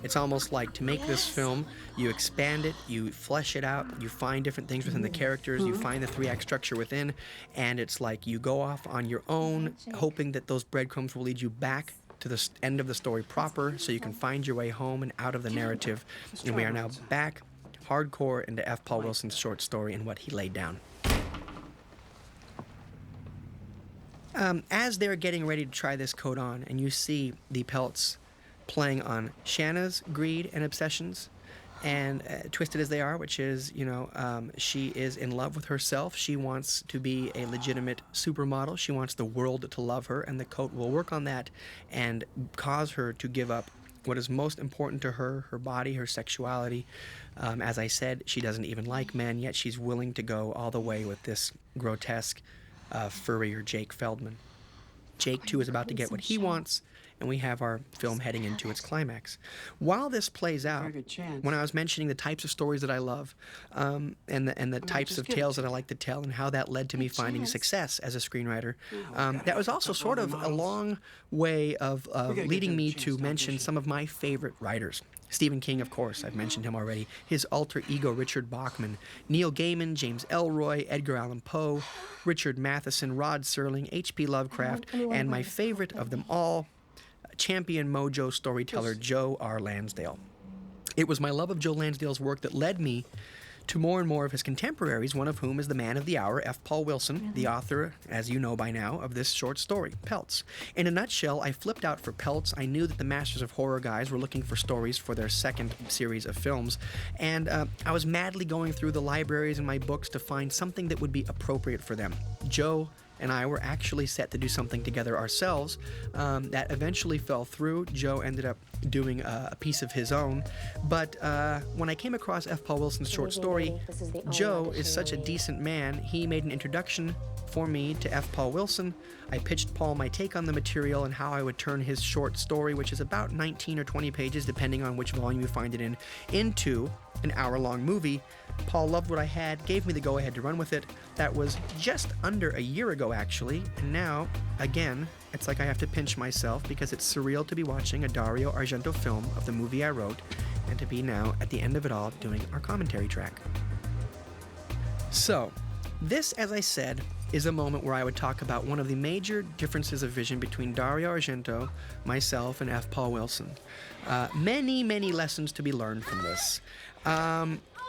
it's almost like to make this film, you expand it, you flesh it out, you find different things within the characters, you find the 3-act structure within, and it's like you go off on your own, hoping that those breadcrumbs will lead you back to the end of the story proper, so you can find your way home and out of the narrative. And we are now back hardcore into F. Paul Wilson's short story and what he laid down. As they're getting ready to try this coat on, and you see the Pelts playing on Shanna's greed and obsessions, and twisted as they are, which is, she is in love with herself. She wants to be a legitimate supermodel. She wants the world to love her, and the coat will work on that and cause her to give up what is most important to her, her body, her sexuality. As I said, she doesn't even like men, yet she's willing to go all the way with this grotesque furrier Jake Feldman. Jake, too, is about to get what he wants, and we have our film heading into its climax. While this plays out, Very good chance. when I was mentioning the types of stories that I love, and the types just of give it tales to that I like to tell, and how that led to me finding chance. success as a screenwriter, that was also sort of a long way of get leading them a me chance to to mention audition. some of my favorite writers. Stephen King, of course, I've mentioned him already. His alter ego, Richard Bachman. Neil Gaiman, James Ellroy, Edgar Allan Poe, Richard Matheson, Rod Serling, H.P. Lovecraft, and my favorite of them all, champion mojo storyteller Joe R. Lansdale. It was my love of Joe Lansdale's work that led me to more and more of his contemporaries, one of whom is the man of the hour, F. Paul Wilson, the author, as you know by now, of this short story, Pelts. In a nutshell, I flipped out for Pelts. I knew that the Masters of Horror guys were looking for stories for their second series of films, and I was madly going through the libraries and my books to find something that would be appropriate for them. Joe and I were actually set to do something together ourselves. That eventually fell through. Joe ended up doing a piece of his own. But when I came across F. Paul Wilson's short story, Joe is such a decent man, he made an introduction for me to F. Paul Wilson. I pitched Paul my take on the material and how I would turn his short story, which is about 19 or 20 pages, depending on which volume you find it in, into an hour-long movie. Paul loved what I had, gave me the go-ahead to run with it. That was just under a year ago, actually, and now, again, it's like I have to pinch myself because it's surreal to be watching a Dario Argento film of the movie I wrote and to be now, at the end of it all, doing our commentary track. So, this, as I said, is a moment where I would talk about one of the major differences of vision between Dario Argento, myself, and F. Paul Wilson. Many, many lessons to be learned from this.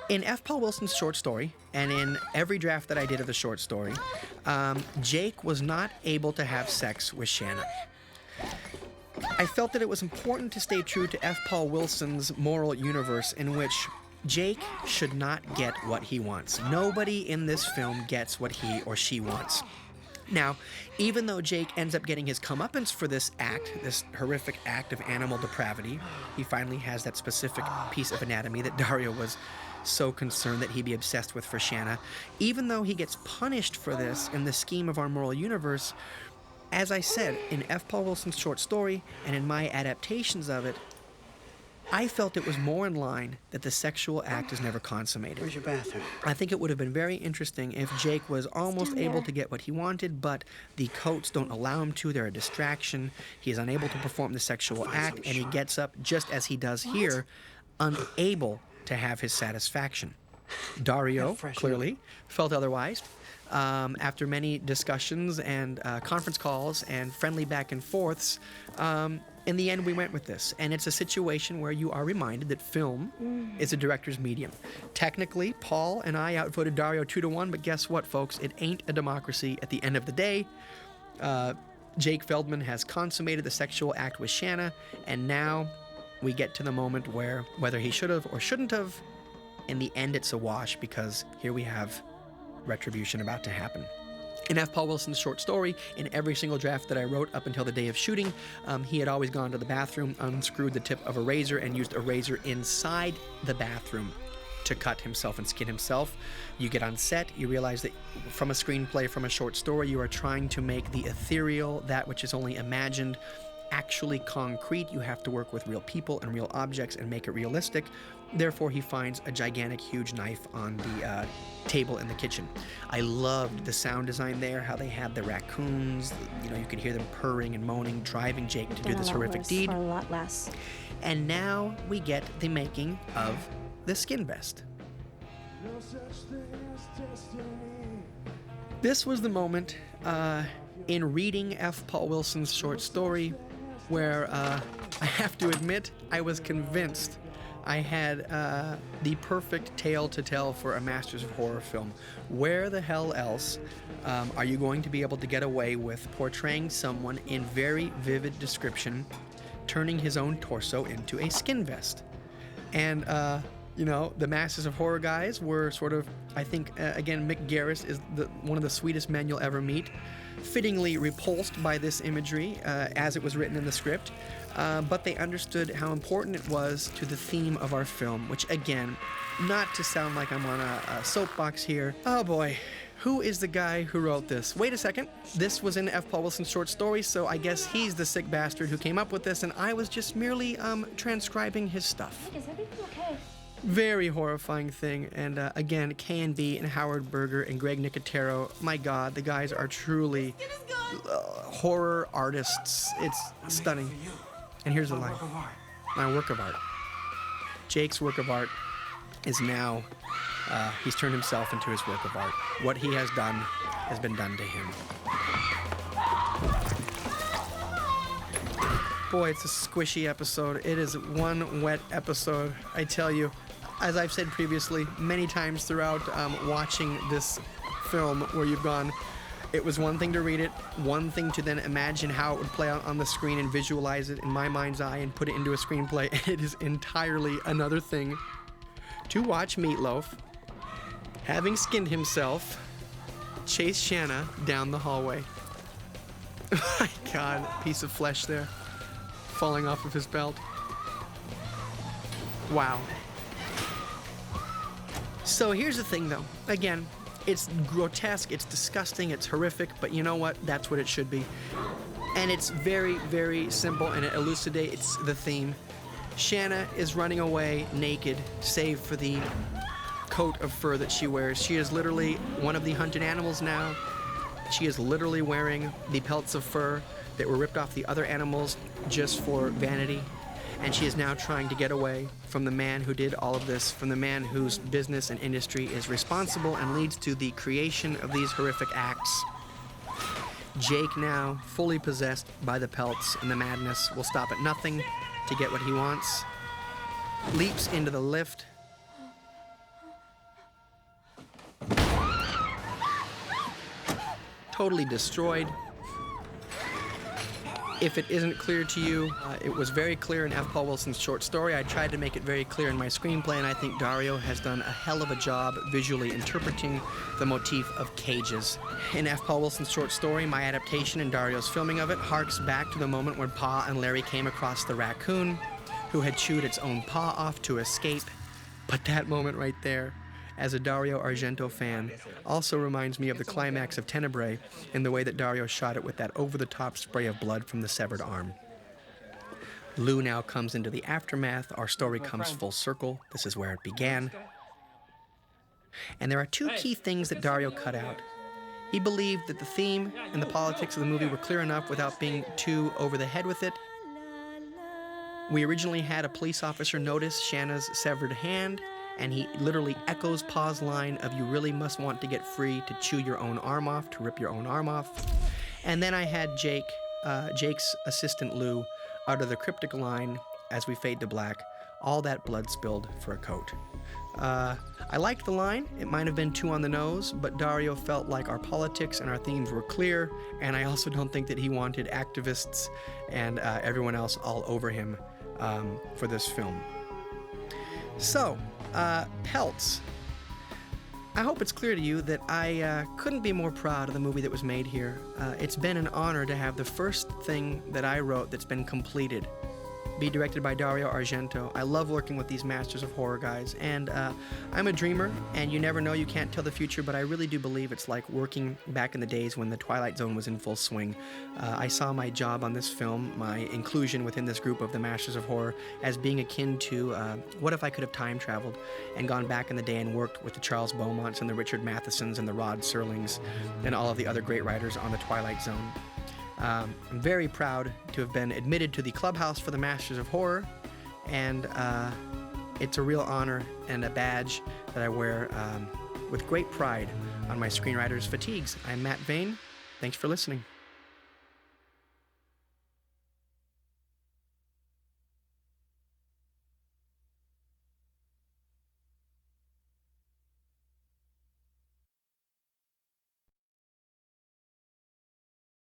In F. Paul Wilson's short story, and in every draft that I did of the short story, Jake was not able to have sex with Shanna. I felt that it was important to stay true to F. Paul Wilson's moral universe in which Jake should not get what he wants. Nobody in this film gets what he or she wants. Now, even though Jake ends up getting his comeuppance for this act, this horrific act of animal depravity, he finally has that specific piece of anatomy that Dario was so concerned that he'd be obsessed with for Shanna. Even though he gets punished for this in the scheme of our moral universe, as I said, in F. Paul Wilson's short story and in my adaptations of it, I felt it was more in line that the sexual act is never consummated. Where's your bathroom? I think it would have been very interesting if Jake was almost able to get what he wanted, but the coats don't allow him to. They're a distraction. He is unable to perform the sexual act, and he gets up, just as he does here, unable to have his satisfaction. Dario, clearly, felt otherwise. After many discussions and conference calls and friendly back and forths, in the end, we went with this, and it's a situation where you are reminded that film is a director's medium. Technically, Paul and I outvoted Dario 2-1, but guess what, folks? It ain't a democracy at the end of the day. Jake Feldman has consummated the sexual act with Shanna, and now we get to the moment where, whether he should have or shouldn't have, in the end it's a wash, because here we have retribution about to happen. In F. Paul Wilson's short story, in every single draft that I wrote up until the day of shooting, he had always gone to the bathroom, unscrewed the tip of a razor, and used a razor inside the bathroom to cut himself and skin himself. You get on set, you realize that from a screenplay, from a short story, you are trying to make the ethereal, that which is only imagined, actually concrete. You have to work with real people and real objects and make it realistic. Therefore, he finds a gigantic, huge knife on the table in the kitchen. I loved the sound design there, how they had the raccoons, you could hear them purring and moaning, driving Jake to do this horrific deed. For a lot less. And now we get the making of the skin vest. This was the moment in reading F. Paul Wilson's short story where I have to admit I was convinced I had the perfect tale to tell for a Masters of Horror film. Where the hell else are you going to be able to get away with portraying someone in very vivid description, turning his own torso into a skin vest? And, the Masters of Horror guys were sort of, I think, again, Mick Garris is one of the sweetest men you'll ever meet, fittingly repulsed by this imagery as it was written in the script. But they understood how important it was to the theme of our film, which, again, not to sound like I'm on a soapbox here. Oh boy, who is the guy who wrote this? Wait a second, this was in F. Paul Wilson's short story, so I guess he's the sick bastard who came up with this, and I was just merely transcribing his stuff. Is everything okay? Very horrifying thing, and again, K&B and Howard Berger and Greg Nicotero, my God, the guys are truly horror artists. It's stunning. And here's the line. My work of art. Jake's work of art is now, he's turned himself into his work of art. What he has done has been done to him. Boy, it's a squishy episode. It is one wet episode, I tell you. as I've said previously, many times throughout watching this film, where you've gone, it was one thing to read it, one thing to then imagine how it would play out on the screen and visualize it in my mind's eye and put it into a screenplay, and it is entirely another thing to watch Meatloaf, having skinned himself, chase Shanna down the hallway. My God, piece of flesh there, falling off of his belt. Wow. So here's the thing, though. Again, it's grotesque, it's disgusting, it's horrific, but you know what? That's what it should be. And it's very, very simple, and it elucidates the theme. Shanna is running away naked, save for the coat of fur that she wears. She is literally one of the hunted animals now. She is literally wearing the pelts of fur that were ripped off the other animals just for vanity. And she is now trying to get away from the man who did all of this, from the man whose business and industry is responsible and leads to the creation of these horrific acts. Jake, now fully possessed by the pelts and the madness, will stop at nothing to get what he wants, leaps into the lift, totally destroyed. If it isn't clear to you, it was very clear in F. Paul Wilson's short story. I tried to make it very clear in my screenplay, and I think Dario has done a hell of a job visually interpreting the motif of cages. In F. Paul Wilson's short story, my adaptation and Dario's filming of it harks back to the moment when Pa and Larry came across the raccoon, who had chewed its own paw off to escape. But that moment right there, as a Dario Argento fan, also reminds me of the climax of Tenebrae in the way that Dario shot it with that over-the-top spray of blood from the severed arm. Lou now comes into the aftermath. Our story comes full circle. This is where it began. And there are two key things that Dario cut out. He believed that the theme and the politics of the movie were clear enough without being too over the head with it. We originally had a police officer notice Shanna's severed hand, and he literally echoes Pa's line of, "You really must want to get free to chew your own arm off, to rip your own arm off." And then I had Jake's assistant Lou utter the cryptic line as we fade to black, "All that blood spilled for a coat." I liked the line. It might have been too on the nose, but Dario felt like our politics and our themes were clear, and I also don't think that he wanted activists and everyone else all over him for this film. So, Pelts. I hope it's clear to you that I couldn't be more proud of the movie that was made here. It's been an honor to have the first thing that I wrote that's been completed be directed by Dario Argento. I love working with these masters of horror guys, and I'm a dreamer, and you never know, you can't tell the future, but I really do believe it's like working back in the days when the Twilight Zone was in full swing. I saw my job on this film, my inclusion within this group of the masters of horror, as being akin to what if I could have time traveled and gone back in the day and worked with the Charles Beaumonts and the Richard Mathesons and the Rod Serlings and all of the other great writers on the Twilight Zone. I'm very proud to have been admitted to the clubhouse for the Masters of Horror, and it's a real honor and a badge that I wear with great pride on my screenwriter's fatigues. I'm Matt Vane. Thanks for listening.